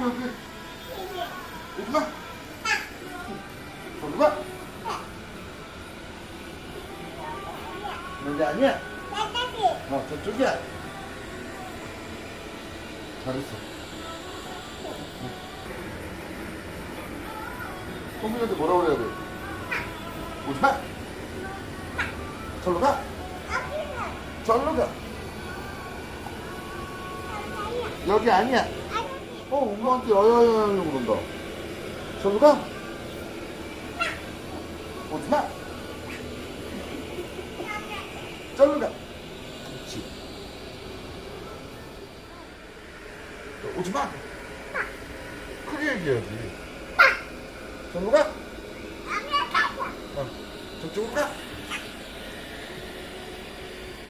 여기. 오지 마. 저리 가. 여기 아니야? 저쪽이야. 잘했어. 소민이한테 뭐라고 그래야 돼? 오지 마. 절로 가. 절로 가. 여기 아니야. 엄마한테 어여여여 그런다. 절로 가. 오지 마. 절로 가. 그렇지. 오지 마. 크게 얘기해야지. 절로 가. 저쪽으로 가.